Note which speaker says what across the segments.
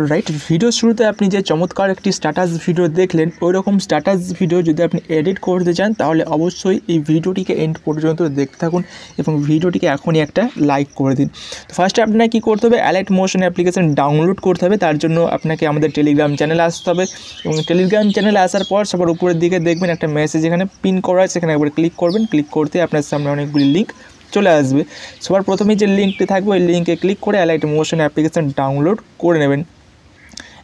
Speaker 1: Alright, video শুরুতে আপনি যে চমৎকার একটি স্ট্যাটাস ভিডিও দেখলেন, ওই রকম স্ট্যাটাস ভিডিও যদি আপনি এডিট করতে চান তাহলে অবশ্যই এই ভিডিওটিকে এন্ড পর্যন্ত দেখতে থাকুন এবং ভিডিওটিকে এখনই একটা লাইক করে দিন। তো ফার্স্টে আপনাকে কী করতে হবে, অ্যালাইট মোশন অ্যাপ্লিকেশন ডাউনলোড করতে হবে। তার জন্য আপনাকে আমাদের টেলিগ্রাম চ্যানেলে আসতে হবে এবং টেলিগ্রাম চ্যানেলে আসার পর সবার উপরের দিকে দেখবেন একটা মেসেজ এখানে পিন করা আছে, সেখানে একবার ক্লিক করবেন। ক্লিক করতে আপনার সামনে অনেকগুলি লিঙ্ক চলে আসবে। সবার প্রথমেই যে লিঙ্কটি থাকবে ওই লিঙ্কে ক্লিক করে অ্যালাইট মোশন অ্যাপ্লিকেশন ডাউনলোড করে নেবেন।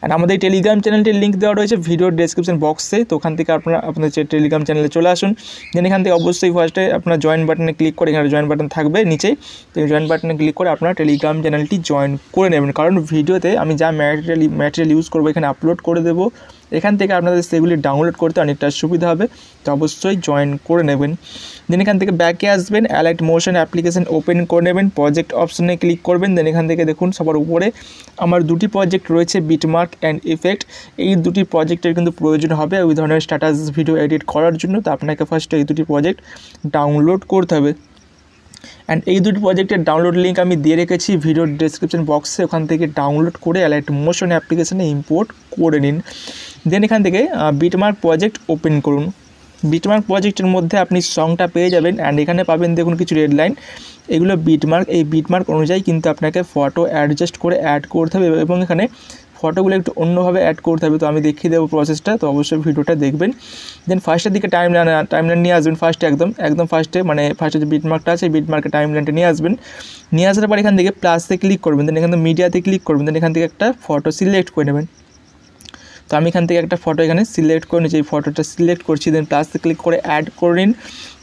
Speaker 1: অ্যান্ড আমাদের টেলিগ্রাম চ্যানেলটির লিঙ্ক দেওয়া রয়েছে ভিডিওর ডেসক্রিপশন বক্সে, তো ওখান থেকে আপনারা আপনাদের টেলিগ্রাম চ্যানেলে চলে আসুন। দেন এখান থেকে অবশ্যই ফার্স্টে আপনার জয়েন বাটনে ক্লিক করে, এখানে জয়েন বাটন থাকবে নিচেই, তো জয়েন বাটনে ক্লিক করে আপনারা টেলিগ্রাম চ্যানেলটি জয়েন করে নেবেন। কারণ ভিডিওতে আমি যা ম্যাটেরিয়াল ইউজ করবো এখানে আপলোড করে দেবো, এখান থেকে আপনাদের সেগুলি ডাউনলোড করতে অনেকটা সুবিধা হবে, তো অবশ্যই জয়েন করে নেবেন। দেন এখান থেকে ব্যাকে আসবেন, অ্যালাইট মোশন অ্যাপ্লিকেশন ওপেন করে নেবেন, প্রজেক্ট অপশনে ক্লিক করবেন। দেন এখান থেকে দেখুন সবার উপরে আমার দুটি প্রজেক্ট রয়েছে, বিটমার্ক অ্যান্ড ইফেক্ট। এই দুটি প্রজেক্টের কিন্তু প্রয়োজন হবে ওই ধরনের স্ট্যাটাস ভিডিও এডিট করার জন্য, তো আপনাকে ফার্স্টে এই দুটি প্রজেক্ট ডাউনলোড করতে হবে। অ্যান্ড এই দুটি প্রজেক্টের ডাউনলোড লিঙ্ক আমি দিয়ে রেখেছি ভিডিওর ডেসক্রিপশন বক্সে, ওখান থেকে ডাউনলোড করে অ্যালাইট মোশন অ্যাপ্লিকেশনে ইম্পোর্ট করে নিন। দেন এখান থেকে বিটমার্ক প্রজেক্ট ওপেন করুন। বিটমার্ক প্রজেক্টের মধ্যে আপনি সংটা পেয়ে যাবেন অ্যান্ড এখানে পাবেন দেখুন কিছু রেড লাইন, এগুলো বিটমার্ক। এই বিটমার্ক অনুযায়ী কিন্তু আপনাকে ফটো অ্যাডজাস্ট করে অ্যাড করতে হবে এবং এখানে ফটোগুলো একটু অন্যভাবে অ্যাড করতে হবে, তো আমি দেখিয়ে দেবো প্রসেসটা, তো অবশ্যই ভিডিওটা দেখবেন। দেন ফার্স্টের দিকে টাইমলাইন নিয়ে আসবেন, ফার্স্টে একদম ফার্স্টে মানে ফার্স্টে যে বিটমার্কটা আছে বিটমার্কের টাইমলাইনটা নিয়ে আসবেন। নিয়ে আসার পর এখান থেকে প্লাসে ক্লিক করবেন, দেন এখান থেকে মিডিয়াতে ক্লিক করবেন। দেন এখান থেকে একটা ফটো সিলেক্ট করে নেবেন। তো আমি এখান থেকে একটা ফটো এখানে সিলেক্ট করে নিচ্ছি, এই ফটোটা সিলেক্ট করছি। দেন প্লাসে ক্লিক করে অ্যাড করে নিন।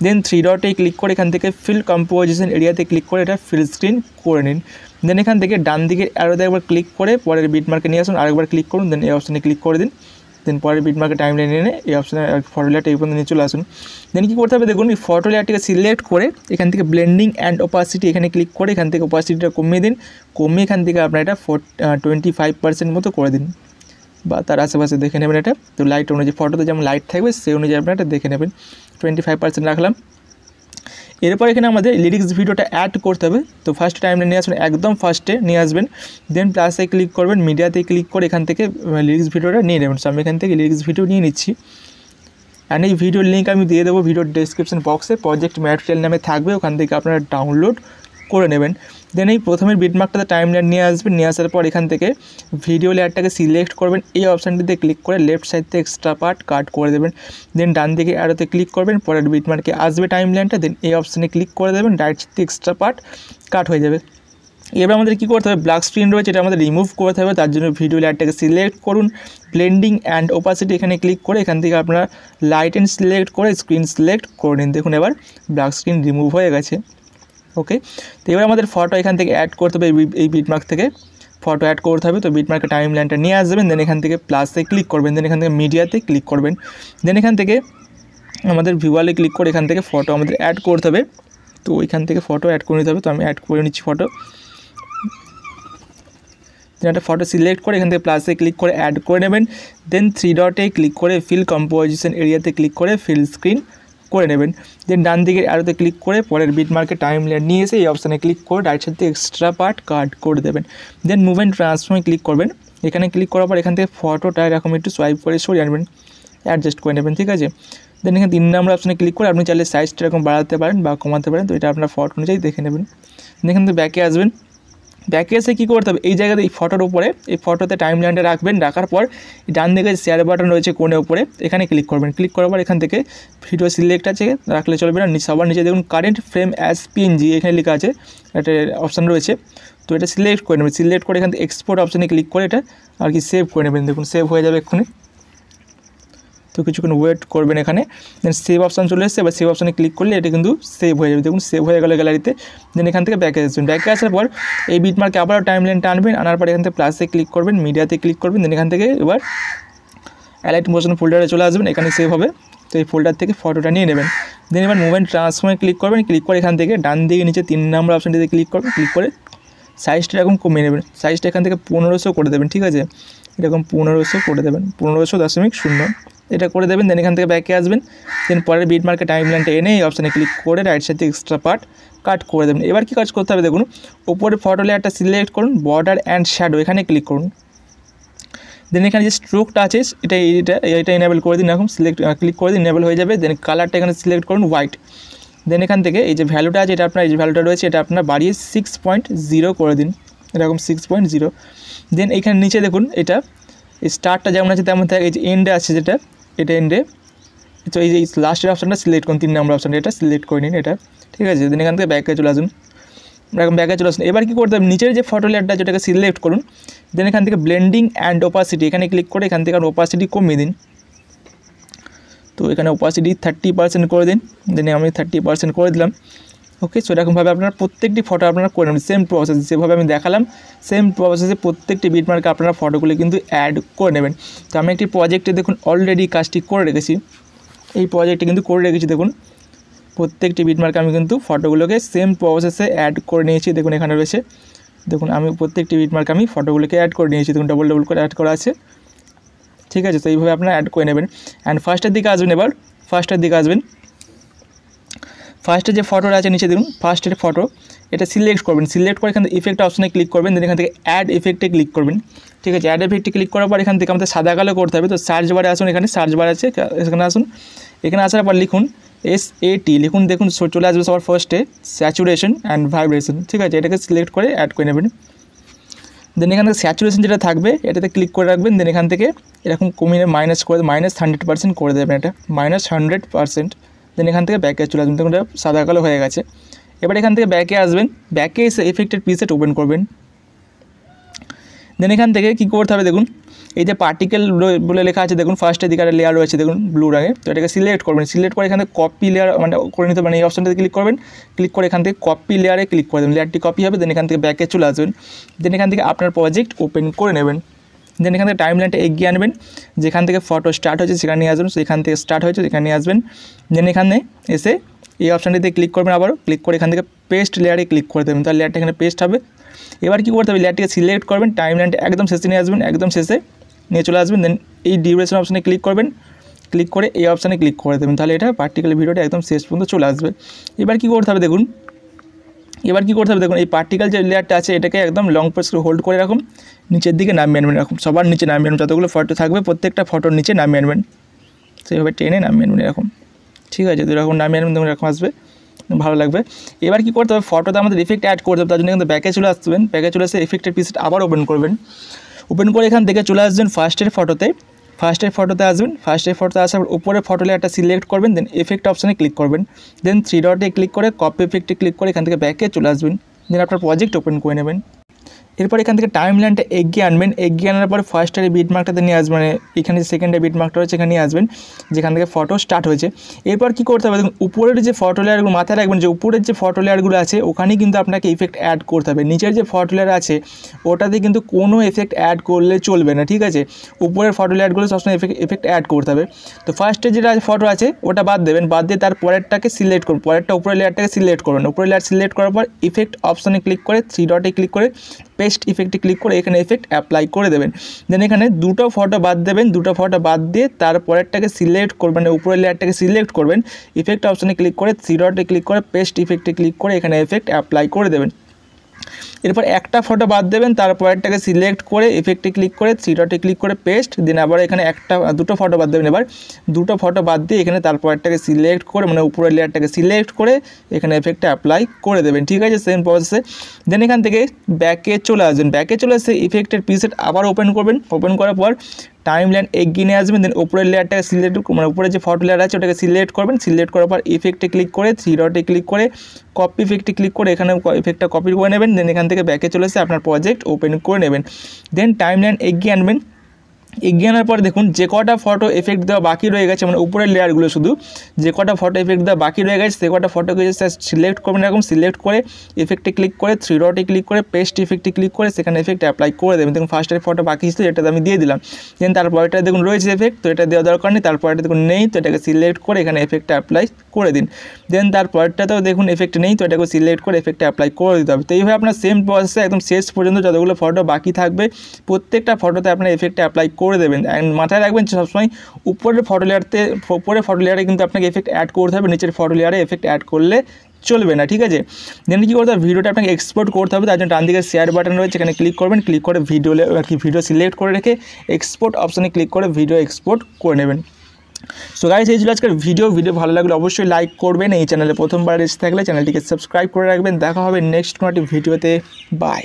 Speaker 1: দেন 3 ডটে ক্লিক করে এখান থেকে ফিল কম্পোজিশন এরিয়াতে ক্লিক করে এটা ফিল স্ক্রিন করে নিন। দেন এখান থেকে ডান দিকের অ্যারোতে একবার ক্লিক করে পরের বিটমার্কে নিয়ে আসুন, আরেকবার ক্লিক করুন। দেন এই অপশানে ক্লিক করে দিন। দেন পরের বিটমার্কে টাইমলাইন এনে এই অপশানে ফটো লেয়ারটা এই পর্যন্ত নিয়ে চলে আসুন। দেন কী করতে হবে দেখুন, এই ফটো লেয়ারটিকে সিলেক্ট করে এখান থেকে ব্লেন্ডিং অ্যান্ড ওপাসিটি এখানে ক্লিক করে এখান থেকে ওপাসিটিটা কমিয়ে দিন। কমিয়ে এখান থেকে আপনার এটা 25% মতো করে দিন বা তার আশেপাশে দেখে নেবেন এটা। তো লাইট অনুযায়ী ফটোতে যেমন লাইট থাকবে সেই অনুযায়ী আপনারা এটা দেখে নেবেন। 25% রাখলাম। এরপর এখানে আমাদের লিরিক্স ভিডিওটা অ্যাড করতে হবে, তো ফার্স্ট টাইমলাইন নিয়ে আসবেন, একদম ফার্স্টে নিয়ে আসবেন। দেন প্লাসে ক্লিক করবেন, মিডিয়াতে ক্লিক করে এখান থেকে লিরিক্স ভিডিওটা নিয়ে নেবেন। সো আমি এখান থেকে লিরিক্স ভিডিও নিয়ে নিচ্ছি অ্যান্ড এই ভিডিওর লিঙ্ক আমি দিয়ে দেবো ভিডিওর ডেসক্রিপশন বক্সে, প্রজেক্ট ম্যাটেরিয়াল নামে থাকবে, ওখান থেকে আপনারা ডাউনলোড করে নেবেন। দেন এই প্রথমের বিটমার্কটাতে টাইমলাইন নিয়ে আসবেন, নিয়ে আসার পর এখান থেকে ভিডিও লেয়ারটাকে সিলেক্ট করবেন, এই অপশানটিতে ক্লিক করে লেফট সাইড থেকে এক্সট্রা পার্ট কাট করে দেবেন। দেন ডান দিকে অ্যারোতে ক্লিক করবেন, পরের বিটমার্কে আসবে টাইমলাইনটা, দেন এই অপশানে ক্লিক করে দেবেন, রাইট সাইড থেকে এক্সট্রা পার্ট কাট হয়ে যাবে। এবার আমাদের কী করতে হবে, ব্ল্যাক স্ক্রিন রয়েছে এটা আমাদের রিমুভ করতে হবে, তার জন্য ভিডিও লেয়ারটাকে সিলেক্ট করুন, ব্লেন্ডিং অ্যান্ড ওপাসিটি এখানে ক্লিক করে এখান থেকে আপনারা লাইট অ্যান্ড সিলেক্ট করে স্ক্রিন সিলেক্ট করে নিন। দেখুন এবার ব্ল্যাক স্ক্রিন রিমুভ হয়ে গেছে। ওকে, তো এবার আমাদের ফটো এখান থেকে অ্যাড করতে হবে, এই বিটমার্ক থেকে ফটো অ্যাড করতে হবে। তো বিটমার্কের টাইমলাইনটা নিয়ে আসবেন, দেন এখান থেকে প্লাসে ক্লিক করবেন, দেন এখান থেকে মিডিয়াতে ক্লিক করবেন। দেন এখান থেকে আমাদের ভিউয়ালে ক্লিক করে এখান থেকে ফটো আমাদের অ্যাড করতে হবে, তো এখান থেকে ফটো অ্যাড করে নিতে হবে। তো আমি অ্যাড করে নিচ্ছি ফটো। দেন একটা ফটো সিলেক্ট করে এখান থেকে প্লাসে ক্লিক করে অ্যাড করে নেবেন। দেন 3 ডটে ক্লিক করে ফিল কম্পোজিশন এরিয়াতে ক্লিক করে ফিল স্ক্রিন করে নেবেন। দেন ডান দিকের অ্যারোতে ক্লিক করে পরের বিটমার্কে টাইমলাইন নিয়ে এসে এই অপশানে ক্লিক করে রাইট সাইড থেকে এক্সট্রা পার্ট কাট করে দেবেন। দেন মুভ অ্যান্ড ট্রান্সফর্মে ক্লিক করবেন, এখানে ক্লিক করার পর এখান থেকে ফটোটা এরকম একটু সোয়াইপ করে সরিয়ে আনবেন, অ্যাডজাস্ট করে নেবেন, ঠিক আছে। দেন এখানে 3 নম্বর অপশানে ক্লিক করে আপনি চাইলে সাইজটা এরকম বাড়াতে পারেন বা কমাতে পারেন, তো এটা আপনার ফটো অনুযায়ী দেখে নেবেন। এখান থেকে ব্যাকে আসবেন, ব্যাকে এসে কী করতে হবে, এই জায়গাতে এই ফটোর উপরে এই ফটোতে টাইমলাইনটা রাখবেন, রাখার পর ডান দিকে শেয়ার বাটন রয়েছে কোণে উপরে এখানে ক্লিক করবেন। ক্লিক করার পর এখান থেকে ভিডিও সিলেক্ট আছে রাখলে চলবে না, সবার নিচে দেখুন কারেন্ট ফ্রেম অ্যাজ পিএনজি এখানে লেখা আছে, একটা অপশান রয়েছে, তো এটা সিলেক্ট করে নেবেন। সিলেক্ট করে এখান থেকে এক্সপোর্ট অপশানে ক্লিক করে এটা আর কি সেভ করে নেবেন। দেখুন সেভ হয়ে যাবে এক্ষুনি, তো কিছুক্ষণ ওয়েট করবেন এখানে। দেন সেভ অপশান চলে এসেছে, এবার সেভ অপশানে ক্লিক করলে এটা কিন্তু সেভ হয়ে যাবে। দেখুন সেভ হয়ে গেল গ্যালারিতে। দেন এখান থেকে ব্যাকে আসবেন, ব্যাকে আসার পর এই বিটমার্কে আবারও টাইমলাইনটা আনবেন, আনার পর এখান থেকে প্লাসে ক্লিক করবেন, মিডিয়াতে ক্লিক করবেন। দেন এখান থেকে এবার অ্যালাইট মোশন ফোল্ডারে চলে আসবেন, এখানে সেভ হবে, তো এই ফোল্ডার থেকে ফটোটা নিয়ে নেবেন। দেন এবার মুভ অ্যান্ড ট্রান্সফর্মে ক্লিক করবেন, ক্লিক করে এখান থেকে ডান দিকে নিচে 3 নম্বর অপশানটিতে ক্লিক করবেন, ক্লিক করে সাইজটা এরকম কমিয়ে নেবেন, সাইজটা এখান থেকে 1500 করে দেবেন, ঠিক আছে, এরকম 1500 করে দেবেন, 1500.0 এটা করে দেবেন। দেন এখান থেকে ব্যাকে আসবেন, দেন পরের বিটমার্কে টাইমলাইনটা এনে এই অপশানে ক্লিক করে রাইট সাইড থেকে এক্সট্রা পার্ট কাট করে দেবেন। এবার কি কাজ করতে হবে দেখুন, উপরে ফটো লেয়ারটা সিলেক্ট করুন, বর্ডার অ্যান্ড শ্যাডো এখানে ক্লিক করুন। দেন এখানে যে স্ট্রোকটা আছে এটা এনেবল করে দিন, এরকম সিলেক্ট ক্লিক করে দিন, এনেবল হয়ে যাবে। দেন কালারটা এখানে সিলেক্ট করুন হোয়াইট। দেন এখান থেকে এই যে ভ্যালুটা আছে এটা আপনার এই যে ভ্যালুটা রয়েছে এটা আপনার বাড়িয়ে 6.0 করে দিন, এরকম 6.0। দেন এখানে নিচে দেখুন এটা স্টার্টটা যেমন আছে তেমন থাকে, এই যে এন্ডে আছে যেটা এটা এন্ডে, তো এই যে লাস্টের অপশানটা সিলেক্ট করুন, 3 নম্বর অপশানটা এটা সিলেক্ট করে নিন এটা, ঠিক আছে। দেন এখান থেকে ব্যাকে চলে আসুন, এরকম ব্যাকে চলে আসুন। এবার কী করতে হবে, নিচের যে ফটো লেয়ারটা যেটাকে সিলেক্ট করুন। দেন এখান থেকে ব্লেন্ডিং অ্যান্ড ওপাসিটি এখানে ক্লিক করে এখান থেকে ওপাসিটি কমিয়ে দিন। তো এখানে ওপাসিটি 30% করে দিন। দেন আমি 30% করে দিলাম। ওকে, সো এরকমভাবে আপনারা প্রত্যেকটি ফটো আপনারা করে নেবেন, সেম প্রসেস যেভাবে আমি দেখালাম সেম প্রসেসে প্রত্যেকটি বিটমার্কে আপনারা ফটোগুলো কিন্তু অ্যাড করে নেবেন। তো আমি একটি প্রজেক্টে দেখুন অলরেডি কাজটি করে রেখেছি, এই প্রজেক্টে কিন্তু করে রেখেছি। দেখুন প্রত্যেকটি বিটমার্কে আমি কিন্তু ফটোগুলোকে সেম প্রসেসে অ্যাড করে নিয়েছি। দেখুন এখানে রয়েছে, দেখুন আমি প্রত্যেকটি বিটমার্কে আমি ফটোগুলোকে অ্যাড করে নিয়েছি, দেখুন ডবল করে অ্যাড করা আছে, ঠিক আছে। তো এইভাবে আপনারা অ্যাড করে নেবেন। অ্যান্ড ফার্স্টের দিকে আসবেন, এবার ফার্স্টের দিকে আসবেন। ফার্স্টে যে ফটোটা আছে নিচে দেখুন ফার্স্টের ফটো, এটা সিলেক্ট করবেন, সিলেক্ট করে এখান থেকে ইফেক্ট অপশনে ক্লিক করবেন। দেন এখান থেকে অ্যাড ইফেক্টে ক্লিক করবেন, ঠিক আছে। অ্যাড ইফেক্টে ক্লিক করার পর এখান থেকে আমাদের সাদা কালো করতে হবে। তো সার্চ বারে আসুন, এখানে সার্চ বার আছে, এখানে আসুন। এখানে আসার পর লিখুন SAT লিখুন, দেখুন চলে আসবে সবার ফার্স্টে স্যাচুরেশন অ্যান্ড ভাইব্রেশন, ঠিক আছে। এটাকে সিলেক্ট করে অ্যাড করে নেবেন। দেন এখান থেকে স্যাচুরেশন যেটা থাকবে এটাতে ক্লিক করে রাখবেন। দেন এখান থেকে এরকম কমিয়ে মাইনাস করে -100% করে দেবেন, এটা -100%। দেন এখান থেকে ব্যাকে চলে আসবেন, দেখুন এটা সাদা কালো হয়ে গেছে। এবার এখান থেকে ব্যাকে আসবেন, ব্যাকে এসে এফেক্টেড প্রিসেট ওপেন করবেন। দেন এখান থেকে কী করতে হবে, দেখুন এই যে পার্টিকেল বলে লেখা আছে, দেখুন ফার্স্টের দিকে একটা লেয়ার রয়েছে দেখুন ব্লু রঙে, তো এটাকে সিলেক্ট করবেন। সিলেক্ট করে এখান থেকে কপি লেয়ার মানে করে নিতে পারেন, এই অপশনটাতে ক্লিক করবেন। ক্লিক করে এখান থেকে কপি লেয়ারে ক্লিক করে দেবেন, লেয়ারটি কপি হবে। দেন এখান থেকে ব্যাকে চলে আসবেন। দেন এখান থেকে আপনার প্রজেক্ট ওপেন করে নেবেন। দেন এখান থেকে টাইমলাইনটা এগিয়ে আনবেন, যেখান থেকে ফটো স্টার্ট হয়েছে সেখানে নিয়ে আসবেন, সেখান থেকে স্টার্ট হয়েছে সেখানে নিয়ে আসবেন। দেন এখানে এসে এই অপশানটিতে ক্লিক করবেন, আবারও ক্লিক করে এখান থেকে পেস্ট লেয়ারে ক্লিক করে দেবেন, তাহলে লেয়ারটা এখানে পেস্ট হবে। এবার কী করতে হবে, লেয়ারটিকে সিলেক্ট করবেন, টাইমলাইনটা একদম শেষে নিয়ে আসবেন, একদম শেষে নিয়ে চলে আসবেন। দেন এই ডিউরেশন অপশানে ক্লিক করবেন, ক্লিক করে এই অপশানে ক্লিক করে দেবেন, তাহলে এটা পার্টিকুলার ভিডিওটা একদম শেষ পর্যন্ত চলে আসবে। এবার কী করতে হবে দেখুন, এই পার্টিকেল যে লেয়ারটা আছে এটাকে একদম লং প্রেস করে হোল্ড করে রাখুন, নিচের দিকে নামিয়ে আনবেন, এরকম সবার নিচে নামিয়ে আনবেন, যতগুলো ফটো থাকবে প্রত্যেকটা ফটোর নিচে নামিয়ে আনবেন, সেইভাবে টেনে নামিয়ে আনবেন এরকম, ঠিক আছে। তো এরকম নামিয়ে আনবেন, দেখুন এরকম আসবে, ভালো লাগবে। এবার কী করতে হবে, ফটোতে আমাদের ইফেক্ট অ্যাড করতে হবে, তার জন্য কিন্তু ব্যাকে চলে আসবেন, ব্যাকে চলে এসে এফেক্টের পিসেট আবার ওপেন করবেন। ওপেন করে এখান থেকে চলে আসবেন ফার্স্টের ফটোতে আসবেন। ফার্স্টের ফটোতে আসার উপরে ফটো লেয়ারটা সিলেক্ট করবেন, দেন এফেক্ট অপশানে ক্লিক করবেন। দেন 3 ডটে ক্লিক করে কপি এফেক্টে ক্লিক করে এখান থেকে ব্যাকে চলে আসবেন। দেন আপনার প্রজেক্ট ওপেন করে নেবেন। এরপর এখান থেকে টাইমলাইনটা এগিয়ে আনবেন, এগিয়ে আনার পর ফার্স্টের বিট মার্কটাতে নিয়ে আসবেন, মানে এখানে সেকেন্ডের বিট মার্কটা রয়েছে এখানে নিয়ে আসবেন, যেখান থেকে ফটো স্টার্ট হয়েছে। এরপর কী করতে হবে, দেখুন উপরের যে ফটো লেয়ারগুলো মাথায় রাখবেন, যে উপরের যে ফটো লেয়ারগুলো আছে ওখানেই কিন্তু আপনাকে ইফেক্ট অ্যাড করতে হবে। নিচের যে ফটো লেয়ার আছে ওটাতে কিন্তু কোনো এফেক্ট অ্যাড করলে চলবে না, ঠিক আছে। উপরের ফটো লেয়ারগুলো সবসময় এফেক্ট অ্যাড করতে হবে। তো ফার্স্টে যেটা ফটো আছে ওটা বাদ দেবেন, বাদ দিয়ে তার পরেরটাকে সিলেক্ট করুন, পরেরটা উপরের লেয়ারটাকে সিলেক্ট করবেন। উপরের লেয়ার সিলেক্ট করার পর ইফেক্ট অপশানে ক্লিক করে 3 ডটে ক্লিক করে পেস্ট ইফেক্টে ক্লিক করে এখানে এফেক্ট অ্যাপ্লাই করে দেবেন। দেন এখানে দুটো ফটো বাদ দেবেন, দুটো ফটো বাদ দিয়ে তারপরেরটাকে সিলেক্ট করবেন, উপরের লেয়ারটাকে সিলেক্ট করবেন, ইফেক্ট অপশানে ক্লিক করে 3 ডটে ক্লিক করে পেস্ট ইফেক্টে ক্লিক করে এখানে এফেক্ট অ্যাপ্লাই করে দেবেন। এরপর একটা ফটো বাদ দেবেন, তারপরেরটাকে সিলেক্ট করে এফেক্টে ক্লিক করে 3 ডটে ক্লিক করে পেস্ট, দেন আবার এখানে দুটো ফটো বাদ দেবেন। এবার দুটো ফটো বাদ দিয়ে এখানে তারপরেরটাকে সিলেক্ট করে মানে উপরের লেয়ারটাকে সিলেক্ট করে এখানে এফেক্টটা অ্যাপ্লাই করে দেবেন, ঠিক আছে, সেম প্রসেসে। দেন এখান থেকে ব্যাকে চলে আসবেন, ব্যাকে চলে এসে ইফেক্টের প্রিসেট আবার ওপেন করবেন। ওপেন করার পর টাইমলাইন এগিয়ে নিয়ে আসবেন, দেন উপরের লেয়ারটাকে সিলেক্ট মানে উপরে যে ফটো লেয়ার আছে ওটাকে সিলেক্ট করবেন। সিলেক্ট করার পর ইফেক্টে ক্লিক করে 3 ডটে ক্লিক করে কপি ইফেক্টে ক্লিক করে এখানে ইফেক্টটা কপি করে নেবেন। দেন এখান থেকে ব্যাকে চলে এসে আপনার প্রজেক্ট ওপেন করে নেবেন। দেন টাইমলাইন এগিয়ে আনবেন, এগিয়ে আনার পর দেখুন যে কটা ফটো এফেক্ট দেওয়া বাকি রয়ে গেছে, মানে উপরের লেয়ারগুলো শুধু যে কটা ফটো এফেক্ট দেওয়া বাকি রয়ে গেছে সে কটা ফটোকে সিলেক্ট করবেন, এরকম সিলেক্ট করে এফেক্টে ক্লিক করে 3 ডটে ক্লিক করে পেস্ট ইফেক্টে ক্লিক করে সেখানে এফেক্ট অ্যাপ্লাই করে দেবেন। দেখুন ফার্স্টের ফটো বাকি ছিল এটাতে আমি দিয়ে দিলাম। দেন তারপরটা দেখুন রয়েছে এফেক্ট, তো এটা দেওয়া দরকার নেই। তারপরটা দেখুন নেই, তো এটাকে সিলেক্ট করে এখানে এফেক্টটা অ্যাপ্লাই করে দিন। দেন তারপরটাতেও দেখুন এফেক্ট নেই, তো এটাকে সিলেক্ট করে এফেক্টটা অ্যাপ্লাই করে দিতে হবে। তো এইভাবে আপনার সেম প্রসেসে একদম শেষ পর্যন্ত যতগুলো ফটো বাকি থাকবে প্রত্যেকটা ফটোতে আপনার এফেক্টটা অ্যাপ্লাই করে দেবেন। অ্যান্ড মাথায় রাখবেন সবসময় উপরের ফটো লেয়ারে কিন্তু আপনাকে এফেক্ট অ্যাড করতে হবে, নিচের ফটো লেয়ারে এফেক্ট অ্যাড করলে চলবে না, ঠিক আছে। দেন কী করতে হবে, ভিডিওটা আপনাকে এক্সপোর্ট করতে হবে। তার জন্য ডান দিকে শেয়ার বাটন রয়েছে, এখানে ক্লিক করবেন, ক্লিক করে ভিডিও সিলেক্ট করে রেখে এক্সপোর্ট অপশানে ক্লিক করে ভিডিও এক্সপোর্ট করে নেবেন। সো গাইস, এই ছিল আজকের ভিডিও ভালো লাগলে অবশ্যই লাইক করবেন। এই চ্যানেলে প্রথমবার এসে থাকলে চ্যানেলটিকে সাবস্ক্রাইব করে রাখবেন। দেখা হবে নেক্সট কোনো একটি ভিডিওতে। বাই।